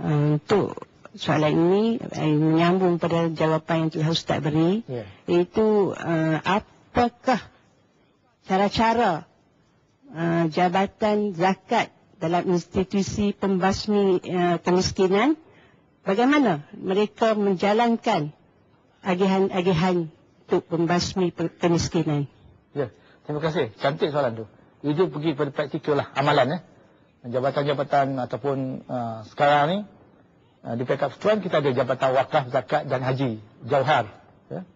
Untuk soalan ini menyambung pada jawapan yang telah Ustaz beri, iaitu apakah cara-cara jabatan zakat dalam institusi pembasmi kemiskinan, bagaimana mereka menjalankan agihan-agihan untuk pembasmi kemiskinan? Ya, terima kasih. Cantik soalan tu. Itu pergi pada praktikal lah, amalan. Jabatan-jabatan ataupun sekarang ni, di peringkat persekutuan kita ada jabatan wakaf, zakat dan haji, jauhar. Ya.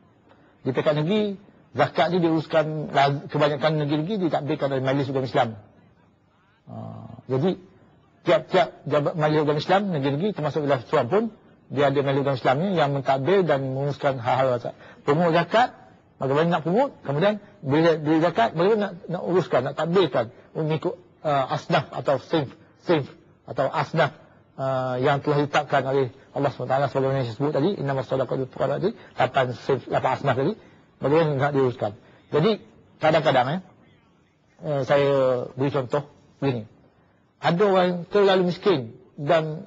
Di peringkat negeri, zakat ni diuruskan, kebanyakan negeri-negeri ditadbirkan oleh Majlis Ulama Islam. Jadi tiap-tiap Majlis Ulama Islam negeri-negeri termasuk wilayah persekutuan pun dia ada Majlis Ulama Islamnya yang mentadbir dan menguruskan hal-hal zakat. Pungut zakat, bagaimana nak pungut, kemudian bila zakat bagaimana nak uruskan, nak tadbirkan mengikut asnaf atau sinf atau asnaf yang telah ditetapkan oleh Allah SWT sebagaimana yang saya sebut tadi, innamas shadaqatu lil-fuqara tadi, 8 asnaf tadi, bagaimana nak diuruskan. Jadi kadang-kadang saya beri contoh begini. Ada orang yang terlalu miskin dan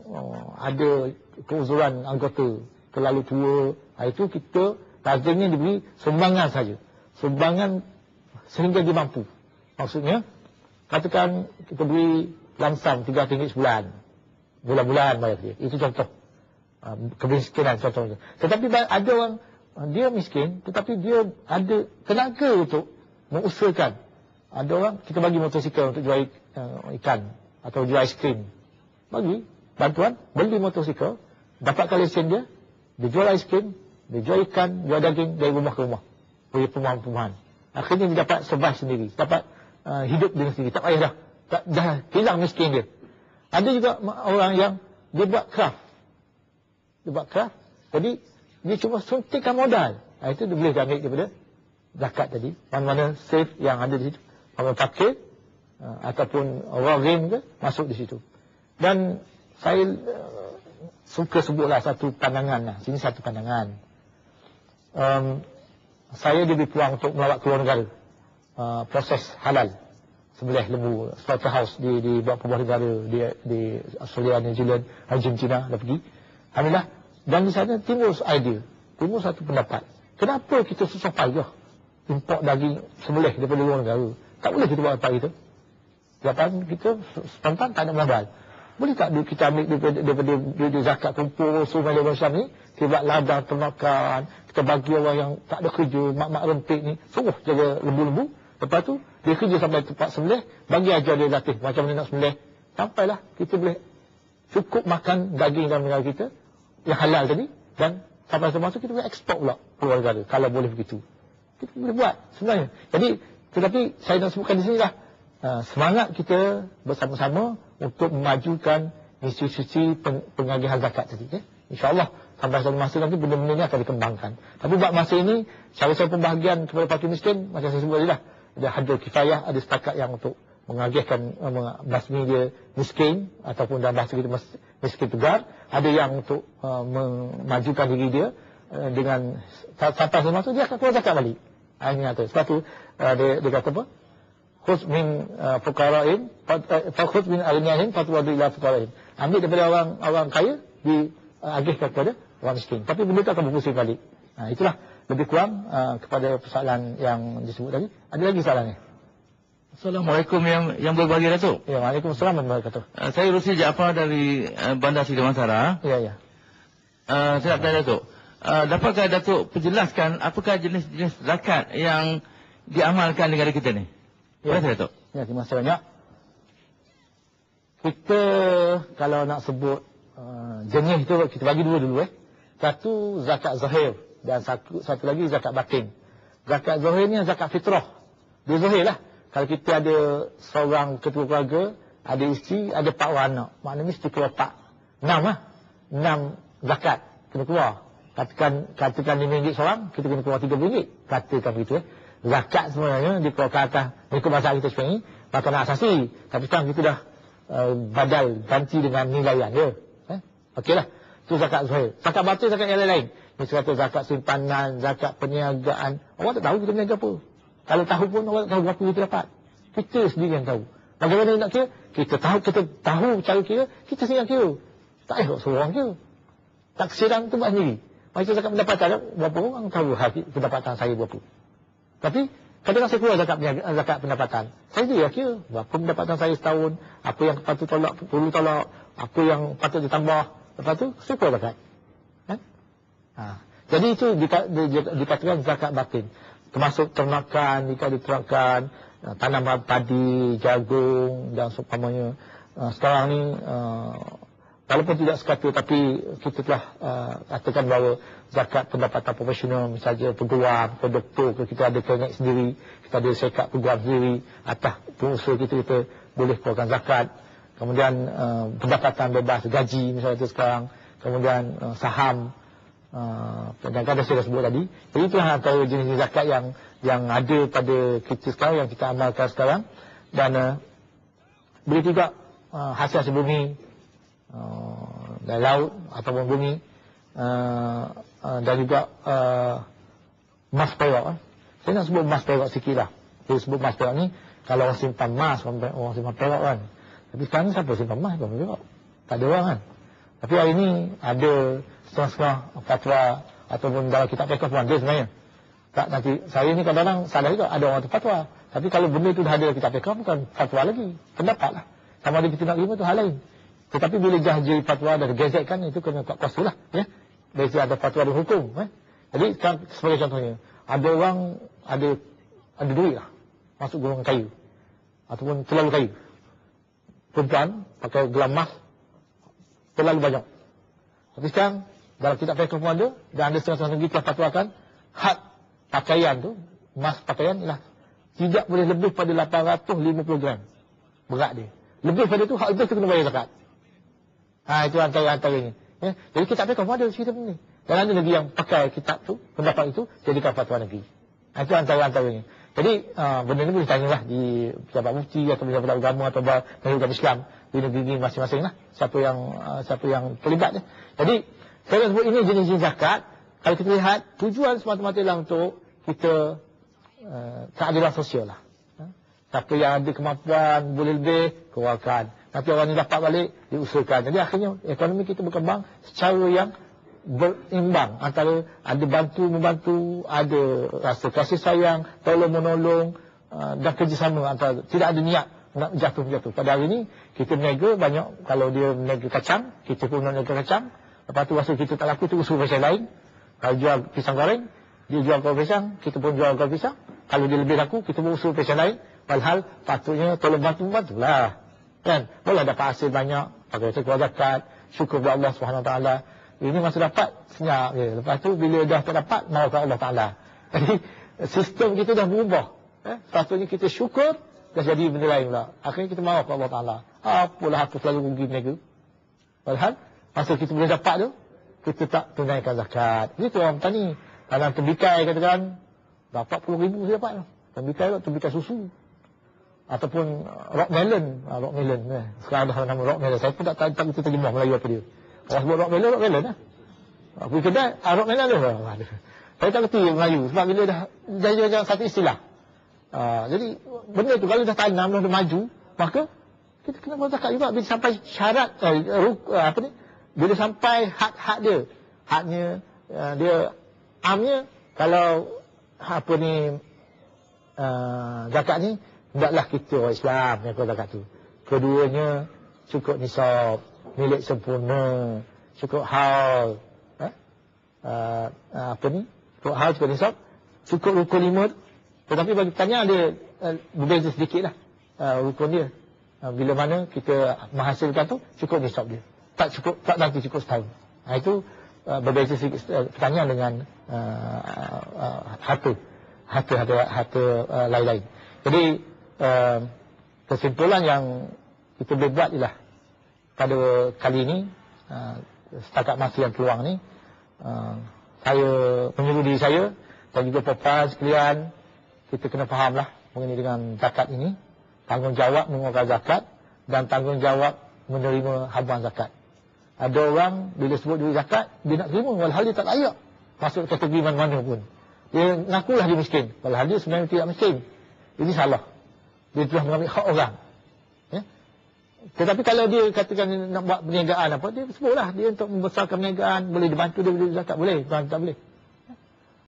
ada keuzuran anggota terlalu tua, itu kita lazimnya diberi sumbangan saja. Sumbangan sehingga dia mampu. Maksudnya, katakan kita beri lamsam RM3 sebulan. Bulan-bulan bayar dia. Itu contoh. Kemiskinan contohnya. Tetapi ada orang, dia miskin, tetapi dia ada tenaga untuk mengusahakan. Ada orang, kita bagi motosikal untuk jual ikan atau jual aiskrim. Bagi bantuan, beli motosikal, dapatkan lesen dia, dia jual aiskrim, dia jual ikan, jual daging dari rumah ke rumah. Beri perumahan-perumahan. Akhirnya dia dapat survive sendiri, dapat hidup dengan sendiri. Tak payah dah hilang miskin dia. Ada juga orang yang dia buat craft. Dia buat craft, jadi dia cuma suntikan modal. Itu dia boleh ambil daripada zakat tadi. Mana-mana safe yang ada di situ. Orang pakai ataupun orang rim ke, masuk di situ. Dan saya suka sebutlah satu pandangan lah. Sini satu pandangan. Saya diberi peluang untuk melawat keluar negara. Proses halal. Sembelih lembu, slaughterhouse di beberapa negara di Australia, New Zealand, Argentina dah pergi. Alhamdulillah. Dan di sana timbul idea, timbul satu pendapat. Kenapa kita susah payah import daging sembelih daripada luar negara? Tak boleh kita buat apa kita? Jawapan kita spontan, tak ada modal. Boleh tak kita ambil daripada zakat kumpul semua Majlis Islam ni, kita buat ladang ternakan, kita bagi orang yang tak ada kerja, mak-mak rempit ni, suruh jaga lembu-lembu. Lepas tu, dia kerja sampai tempat sembelih, bagi ajar dia latih macam mana nak sembelih. Sampailah kita boleh cukup makan daging dalam negara kita, yang halal tadi, dan sampai semasa kita boleh ekspor pula keluar negara, kalau boleh begitu. Kita boleh buat sebenarnya. Jadi, tetapi saya nak sebutkan di sini lah, semangat kita bersama-sama untuk memajukan institusi pengagihan zakat tadi. InsyaAllah, sampai satu masa nanti benda-benda ini akan dikembangkan. Tapi buat masa ini, cara-cara pembahagian kepada fakir miskin, macam saya sebut tadi lah, ada kifayah, ada setakat yang untuk mengagihkan, basmi dia miskin, ataupun dalam bahasa kita miskin tegar. Ada yang untuk memajukan diri dia, dengan sampai semasa dia akan keluar zakat balik. Ini kata. Sebab tu, dia kata apa? Khuz min fuqara'in, khuz min aghniyahin, fatwadu ila fuqara'in. Ambil daripada orang kaya, diagihkan kepada orang miskin. Tapi benda itu akan berpusing balik. Itulah lebih kurang kepada persoalan yang disebut tadi. Ada lagi soalannya? Assalamualaikum yang berbahagia Datuk. Ya, waalaikumsalam warahmatullahi wabarakatuh. Saya Rusli Jaafar dari Bandar Sri Damansara. Ya. Saya nak tanya Datuk. Dapatkah Datuk penjelaskan apakah jenis-jenis zakat yang diamalkan negara kita ni? Terima kasih Datuk. Ya, terima kasih banyak. Kita kalau nak sebut jenis tu, kita bagi dua dulu. Satu zakat zahir dan satu lagi zakat batin. Zakat zahir ni zakat fitrah. Dia zahir lah. Kalau kita ada seorang ketua keluarga, ada isteri, ada 4 orang anak, maknanya mesti keluar 6 zakat kena keluar. Katakan RM5 seorang, kita kena keluar RM30. Katakan begitu. Zakat sebenarnya dikeluarkan atas mengikut bahasa kita sekarang ni, makanan asasi. Tapi sekarang kita dah badal, ganti dengan nilaian dia. Okeylah. Itu zakat zahir. Zakat batin, zakat yang lain-lain. Misalnya zakat simpanan, zakat perniagaan. Orang tak tahu kita berniaga apa. Kalau tahu pun orang tak tahu berapa kita dapat. Kita sendiri yang tahu. Bagaimana nak kira? Kita tahu cara kira, kita sendiri yang kira. Tak payah suruh orang kira. Taksiran tu buat sendiri. Macam zakat pendapatan, berapa orang tahu pendapatan saya berapa. Tapi kadang-kadang saya keluar zakat pendapatan. Saya dia kira berapa pendapatan saya setahun, apa yang patut tolak, perlu tolak, apa yang patut ditambah. Lepas tu saya keluar zakat. Kan? Jadi itu dikatakan zakat batin. Termasuk ternakan, jika diternakan, tanaman padi, jagung dan seumpamanya. Sekarang ni walaupun tidak sekata, tapi kita telah katakan bahawa zakat pendapatan profesional, misalnya peguam, doktor, kita ada klinik sendiri, kita ada syarikat peguam sendiri, atas pengusaha kita boleh keluarkan zakat. Kemudian pendapatan bebas gaji misalnya itu sekarang, kemudian saham, dan kadang saya dah sebut tadi. Jadi itulah antara jenis zakat yang ada pada kita sekarang, yang kita amalkan sekarang. Dan boleh juga hasil bumi, dari laut ataupun bumi, dan juga emas perak. Saya nak sebut emas perak sikit lah. Saya sebut emas perak ni, kalau orang simpan emas, orang simpan perak kan. Tapi sekarang siapa simpan emas simpan perak? Tak ada orang kan. Tapi hari ni ada setengah-setengah fatwa ataupun dalam kitab fiqh pun ada sebenarnya. Tak, nanti saya ni kadang-kadang salah juga, ada orang tu fatwa. Tapi kalau benda tu dah ada kitab fiqh, bukan fatwa lagi, pendapat lah. Sama ada kita nak terima tu hal lain. Tetapi bila dah jadi fatwa dan gazetkan, itu kena tak kuasa lah. Ya? Biasa ada fatwa dan hukum. Jadi sebagai contohnya, ada orang ada duit lah, masuk golongan kayu ataupun terlalu kayu. Perempuan pakai gelang emas terlalu banyak. Tapi sekarang dalam kitab fiqh pun ada, dan ada setengah-setengah negeri telah fatwakan had pakaian tu, emas pakaian ialah tidak boleh lebih pada 850 gram berat dia. Lebih pada tu, hak itu kena bayar zakat. Itu antara-antaranya. Ya? Jadi kitab fiqh pun ada cerita ni. Dan ada negeri yang pakai kitab tu, pendapat itu, jadikan fatwa negeri. Itu antara-antaranya. Jadi benda ni boleh tanyalah di pejabat mufti atau pejabat agama atau pejabat Islam di negeri masing-masing lah. Siapa yang terlibat. Jadi saya nak sebut ini jenis-jenis zakat. Kalau kita lihat, tujuan semata-mata lah untuk kita keadilan sosial lah. Siapa yang ada kemampuan boleh lebih, keluarkan. Nanti orang ni dapat balik, diusulkan. Jadi akhirnya ekonomi kita berkembang secara yang berimbang. Antara ada bantu-membantu, ada rasa kasih sayang, tolong-menolong, dan kerjasama antara, tidak ada niat nak jatuh-jatuh. Pada hari ini, kita berniaga banyak. Kalau dia berniaga kacang, kita pun berniaga kacang. Lepas tu rasa kita tak laku, tu usul pasal lain. Kalau jual pisang goreng, dia jual kau pisang, kita pun jual kau pisang. Kalau dia lebih laku, kita pun usul pasal lain. Padahal patutnya tolong bantu-bantu lah. Kan? Boleh dapat hasil banyak, pakai keluar zakat, syukur kepada Allah SWT. Ini masa dapat, senyap je. Lepas tu, bila dah tak dapat, mahu ke Allah Ta'ala. Jadi, sistem kita dah berubah. Sepatutnya kita syukur, dah jadi benda lain pula. Akhirnya kita mahu ke Allah Ta'ala. Apalah aku selalu rugi berniaga. Padahal, masa kita boleh dapat tu, kita tak tunaikan zakat. Itu orang petani. Dalam tembikai katakan, dapat 10,000 saya dapat. Tembikai susu. Ataupun rock melon. Sekarang ada nama rock melon. Saya pun tak tahu kita terjemah Melayu apa dia. Orang sebut rock melon lah. Pergi kedai, rock melon tu. Saya tak kerti Melayu. Sebab bila dah jadi macam satu istilah. Jadi, benda tu kalau dah tanam, dah maju, maka kita kena buat zakat juga. Bila sampai syarat, bila sampai had dia. Hadnya, dia amnya, kalau zakat ni, hendaklah kita orang Islam yang keluar zakat tu. Keduanya, cukup nisab, milik sempurna, cukup haul, cukup haul, cukup nisab, cukup rukun 5. Tetapi bagi tanya ada berbeza sedikit lah rukun dia. Bila mana kita menghasilkan tu, cukup nisab dia. Tak nanti cukup setahun. Itu berbeza sedikit pertanyaan dengan harta lain-lain. Jadi kesimpulan yang kita boleh buat ialah pada kali ini, setakat masa yang peluang ni, saya menyuruh diri saya dan juga puan sekalian, kita kena fahamlah mengenai dengan zakat ini, tanggungjawab mengeluarkan zakat dan tanggungjawab menerima habuan zakat. Ada orang bila sebut diri zakat, dia nak terima, walhal dia tak layak masuk kategori mana-mana pun. Dia ngakulah dia miskin, walhal dia sebenarnya tidak miskin. Ini salah. Dia telah mengambil hak orang. Ya? Tetapi kalau dia katakan nak buat perniagaan apa, dia sebutlah dia untuk membesarkan perniagaan, boleh dibantu dia beli zakat, boleh, bukan tak boleh.